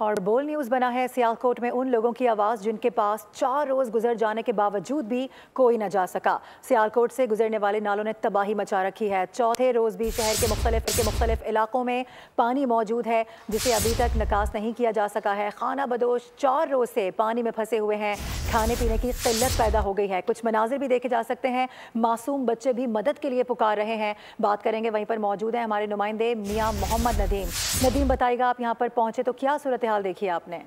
और बोल न्यूज़ बना है सियालकोट में उन लोगों की आवाज़ जिनके पास 4 रोज़ गुजर जाने के बावजूद भी कोई न जा सका। सियालकोट से गुजरने वाले नालों ने तबाही मचा रखी है। चौथे रोज़ भी शहर के मुख्तलिफ इलाकों में पानी मौजूद है जिसे अभी तक निकास नहीं किया जा सका है। खाना बदोश 4 रोज़ से पानी में फंसे हुए हैं। खाने पीने की किल्लत पैदा हो गई है। कुछ मनाजिर भी देखे जा सकते हैं। मासूम बच्चे भी मदद के लिए पुकार रहे हैं। बात करेंगे, वहीं पर मौजूद है हमारे नुमाइंदे मियाँ मोहम्मद नदीम। बताइएगा, आप यहाँ पर पहुँचे तो क्या सूरत हाल देखी आपने?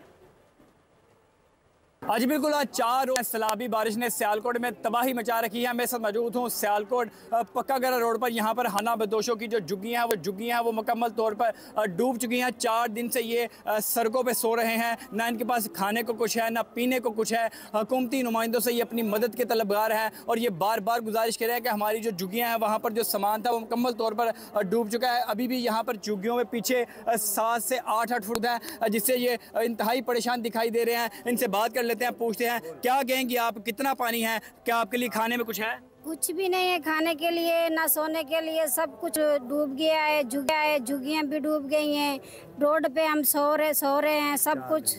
आज बिल्कुल आज 4 रोज सैलाबी बारिश ने सियालकोट में तबाही मचा रखी है। मैं साथ मौजूद हूँ सियालकोट पक्कागरा रोड पर। यहाँ पर खाना बदोशों की जो झुग्गियाँ हैं वो मुकम्मल तौर पर डूब चुकी हैं। 4 दिन से ये सड़कों पे सो रहे हैं। ना इनके पास खाने को कुछ है, ना पीने को कुछ है। हुकूमती नुमाइंदों से ये अपनी मदद के तलबगार हैं और ये बार बार गुजारिश कर रहे हैं कि हमारी जो झुग्गियाँ हैं वहाँ पर जो सामान था वो मुकम्मल तौर पर डूब चुका है। अभी भी यहाँ पर झुग्गियों में पीछे 7 से 8 फुट है, जिससे ये इंतहाई परेशान दिखाई दे रहे हैं। इनसे बात कर लेते हैं, पूछते हैं क्या कहेंगी आप, कितना पानी है, क्या आपके लिए खाने में कुछ है? कुछ भी नहीं है खाने के लिए, ना सोने के लिए, सब कुछ डूब गया है। झुग्गियाँ भी डूब गई हैं। रोड पे हम सो रहे हैं, सब कुछ।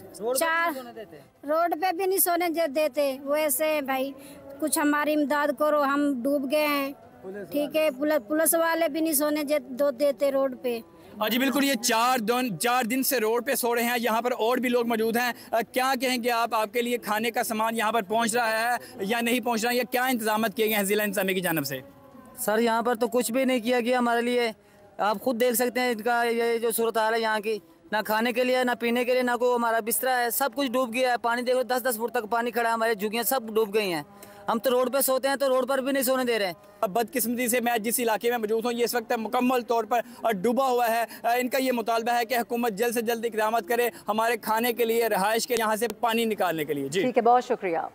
रोड पे भी नहीं सोने देते। वैसे भाई कुछ हमारी इमदाद करो, हम डूब गए हैं। ठीक है, पुलिस वाले भी नहीं सोने देते रोड पे। जी बिल्कुल, ये 4 दिन से रोड पे सो रहे हैं। यहाँ पर और भी लोग मौजूद हैं। क्या कहेंगे आप, आपके लिए खाने का सामान यहाँ पर पहुँच रहा है या नहीं पहुँच रहा है, या क्या इंतजाम किए गए हैं जिला इंतजामिया की जानब से? सर यहाँ पर तो कुछ भी नहीं किया गया हमारे लिए। आप खुद देख सकते हैं इनका ये जो सूरत हाल है यहाँ की। ना खाने के लिए, ना पीने के लिए, ना कोई हमारा बिस्तरा है। सब कुछ डूब गया है। पानी देखो 10-10 फुट तक पानी खड़ा है। हमारे झुग्गियाँ सब डूब गई हैं। हम तो रोड पे सोते हैं तो रोड पर भी नहीं सोने दे रहे हैं। अब बदकिस्मती से मैं जिस इलाके में मौजूद हूँ ये इस वक्त मुकम्मल तौर पर डूबा हुआ है। इनका ये मुतालबा है कि हुकूमत जल्द से जल्द इक़दाम करे हमारे खाने के लिए, रहाइश के यहाँ से पानी निकालने के लिए। जी ठीक है, बहुत शुक्रिया।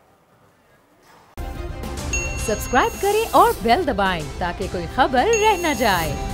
सब्सक्राइब करें और बेल दबाएं ताकि कोई खबर रह न जाए।